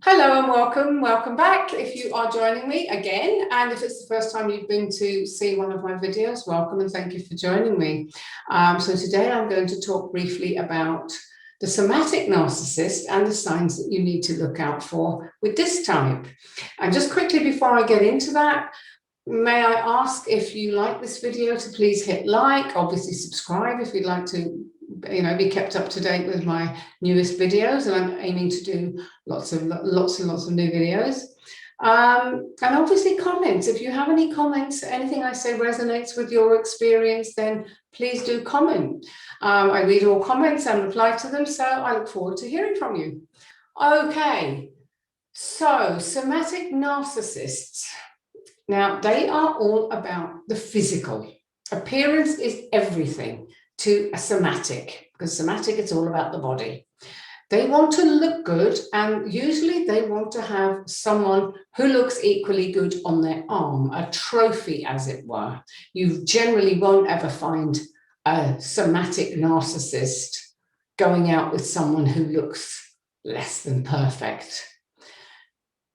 Hello and welcome back if you are joining me again, and if it's the first time you've been to see one of my videos, welcome and thank you for joining me. So today I'm going to talk briefly about the somatic narcissist and the signs that you need to look out for with this type. And just quickly before I get into that, may I ask if you like this video to please hit like, obviously subscribe if you'd like to be kept up to date with my newest videos, and I'm aiming to do lots and lots of new videos. And obviously comments. If you have any comments, anything I say resonates with your experience, then please do comment. I read all comments and reply to them, so I look forward to hearing from you. Okay, so somatic narcissists. Now, they are all about the physical. Appearance is everything to a somatic, because somatic, it's all about the body. They want to look good, and usually they want to have someone who looks equally good on their arm, a trophy, as it were. You generally won't ever find a somatic narcissist going out with someone who looks less than perfect.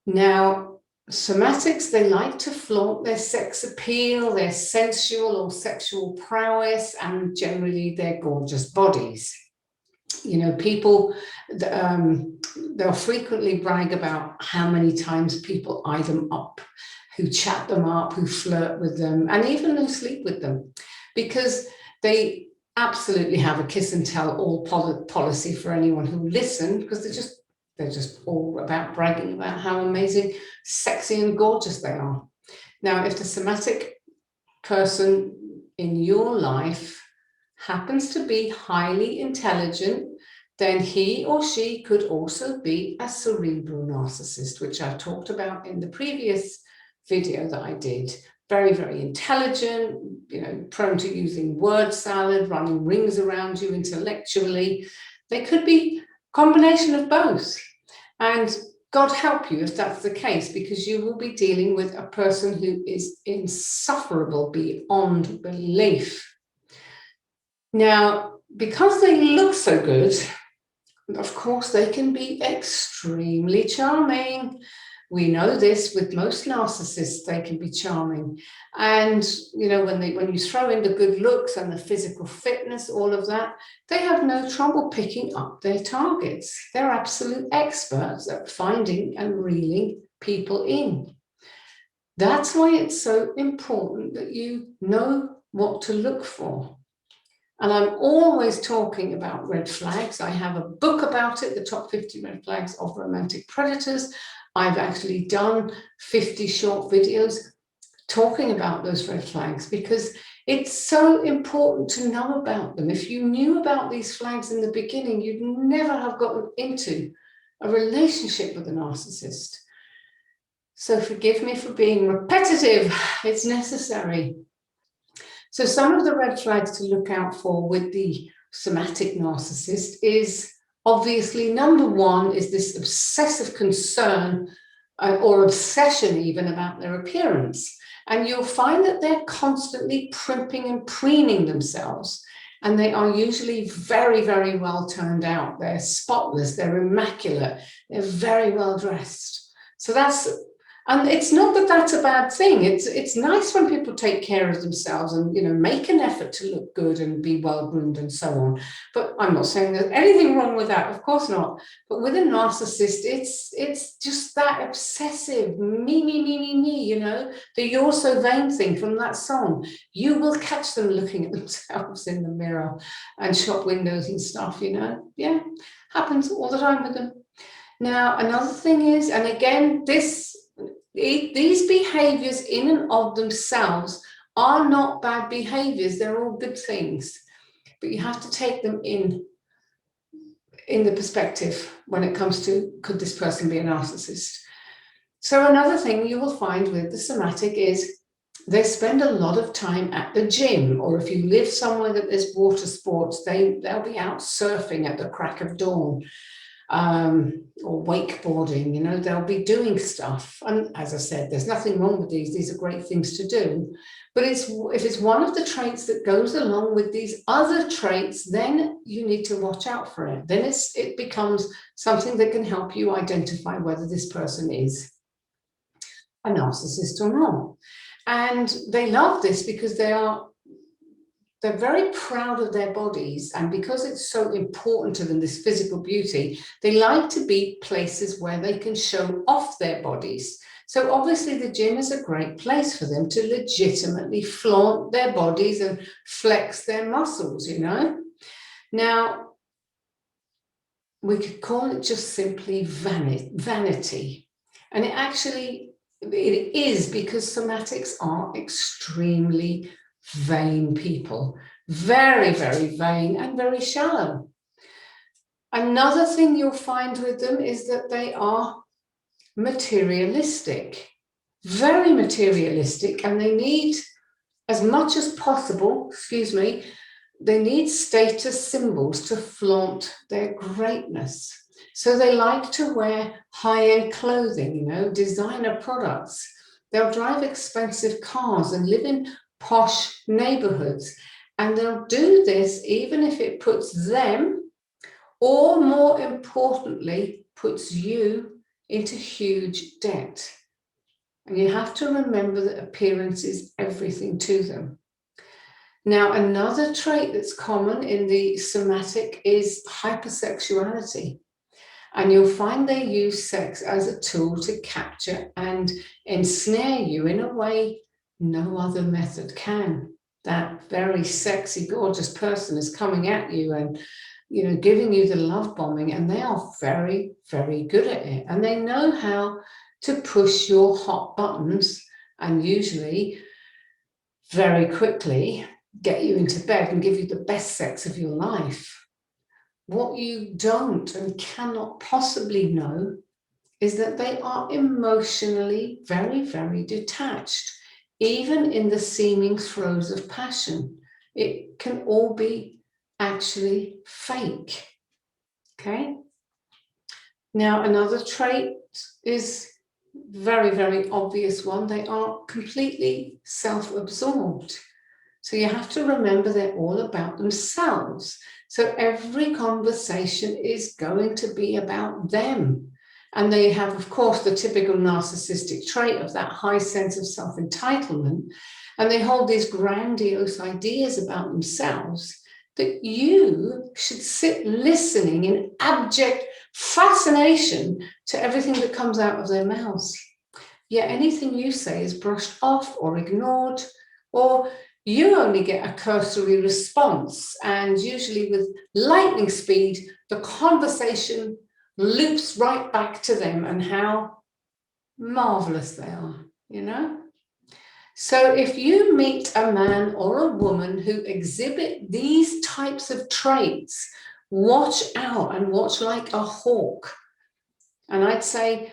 Now, somatics, they like to flaunt their sex appeal, their sensual or sexual prowess, and generally their gorgeous bodies. People, they'll frequently brag about how many times people eye them up, who chat them up, who flirt with them, and even who sleep with them, because they absolutely have a kiss and tell all policy for anyone who listen, because they're just all about bragging about how amazing, sexy and gorgeous they are. Now, if the somatic person in your life happens to be highly intelligent, then he or she could also be a cerebral narcissist, which I've talked about in the previous video that I did. Very, very intelligent, prone to using word salad, running rings around you intellectually. They could be a combination of both. And God help you if that's the case, because you will be dealing with a person who is insufferable beyond belief. Now, because they look so good, of course, they can be extremely charming. We know this with most narcissists, they can be charming. And, when you throw in the good looks and the physical fitness, all of that, they have no trouble picking up their targets. They're absolute experts at finding and reeling people in. That's why it's so important that you know what to look for. And I'm always talking about red flags. I have a book about it, The Top 50 Red Flags of Romantic Predators. I've actually done 50 short videos talking about those red flags, because it's so important to know about them. If you knew about these flags in the beginning, you'd never have gotten into a relationship with a narcissist. So forgive me for being repetitive. It's necessary. So some of the red flags to look out for with the somatic narcissist is obviously, number one is this obsessive concern or obsession even about their appearance. And you'll find that they're constantly primping and preening themselves. And they are usually very, very well turned out. They're spotless, they're immaculate, they're very well dressed. And it's not that that's a bad thing. It's nice when people take care of themselves and, make an effort to look good and be well-groomed and so on. But I'm not saying there's anything wrong with that, of course not. But with a narcissist, it's just that obsessive, me, the "you're so vain" thing from that song. You will catch them looking at themselves in the mirror and shop windows and stuff, Yeah, happens all the time with them. Now, another thing is, and again, these behaviors in and of themselves are not bad behaviors. They're all good things, but you have to take them in the perspective when it comes to, could this person be a narcissist? So another thing you will find with the somatic is they spend a lot of time at the gym, or if you live somewhere that there's water sports, they'll be out surfing at the crack of dawn. or wakeboarding, you know, they'll be doing stuff. And as I said, there's nothing wrong with these are great things to do. But if it's one of the traits that goes along with these other traits, then you need to watch out for it. Then it becomes something that can help you identify whether this person is a narcissist or not. And they love this because they're very proud of their bodies, and because it's so important to them, this physical beauty, they like to be places where they can show off their bodies. So obviously the gym is a great place for them to legitimately flaunt their bodies and flex their muscles, you know. Now, we could call it just simply vanity. And it is, because somatics are extremely vain people, very, very vain and very shallow. Another thing you'll find with them is that they are materialistic, very materialistic, and they need, as much as possible, they need status symbols to flaunt their greatness. So they like to wear high-end clothing, you know, designer products. They'll drive expensive cars and live in posh neighborhoods. And they'll do this even if it puts them, or more importantly, puts you into huge debt. And you have to remember that appearance is everything to them. Now, another trait that's common in the somatic is hypersexuality. And you'll find they use sex as a tool to capture and ensnare you in a way no other method can. That very sexy, gorgeous person is coming at you and, you know, giving you the love bombing, and they are very, very good at it. And they know how to push your hot buttons and usually very quickly get you into bed and give you the best sex of your life. What you don't and cannot possibly know is that they are emotionally very, very detached, even in the seeming throes of passion. It can all be actually fake. Okay? Now, another trait is very, very obvious one. They are completely self-absorbed. So you have to remember they're all about themselves. So every conversation is going to be about them. And they have, of course, the typical narcissistic trait of that high sense of self-entitlement. And they hold these grandiose ideas about themselves that you should sit listening in abject fascination to everything that comes out of their mouths. Yet anything you say is brushed off or ignored, or you only get a cursory response, and usually with lightning speed, the conversation loops right back to them and how marvelous they are, you know? So if you meet a man or a woman who exhibit these types of traits, watch out and watch like a hawk. And I'd say,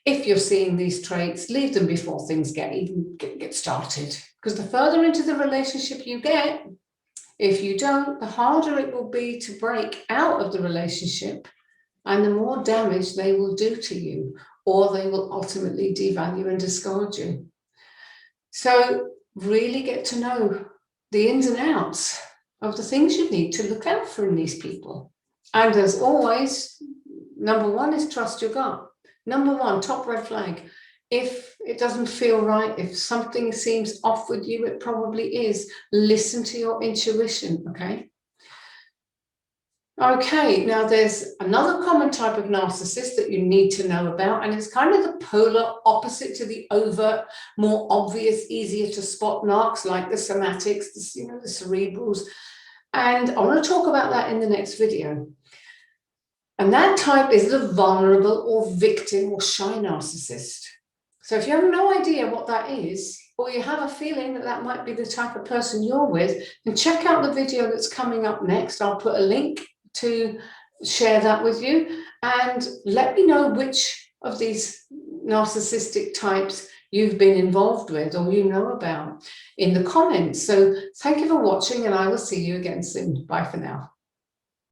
if you're seeing these traits, leave them before things get started. Because the further into the relationship you get, if you don't, the harder it will be to break out of the relationship, and the more damage they will do to you, or they will ultimately devalue and discard you. So really get to know the ins and outs of the things you need to look out for in these people. And as always, number one is trust your gut. Number one, top red flag. If it doesn't feel right, if something seems off with you, it probably is. Listen to your intuition, okay? Okay, now there's another common type of narcissist that you need to know about, and it's kind of the polar opposite to the overt, more obvious, easier to spot narcs like the somatics, the cerebrals. And I want to talk about that in the next video. And that type is the vulnerable or victim or shy narcissist. So if you have no idea what that is, or you have a feeling that that might be the type of person you're with, then check out the video that's coming up next. I'll put a link to share that with you, and let me know which of these narcissistic types you've been involved with or you know about in the comments. So thank you for watching, and I will see you again soon. Bye for now.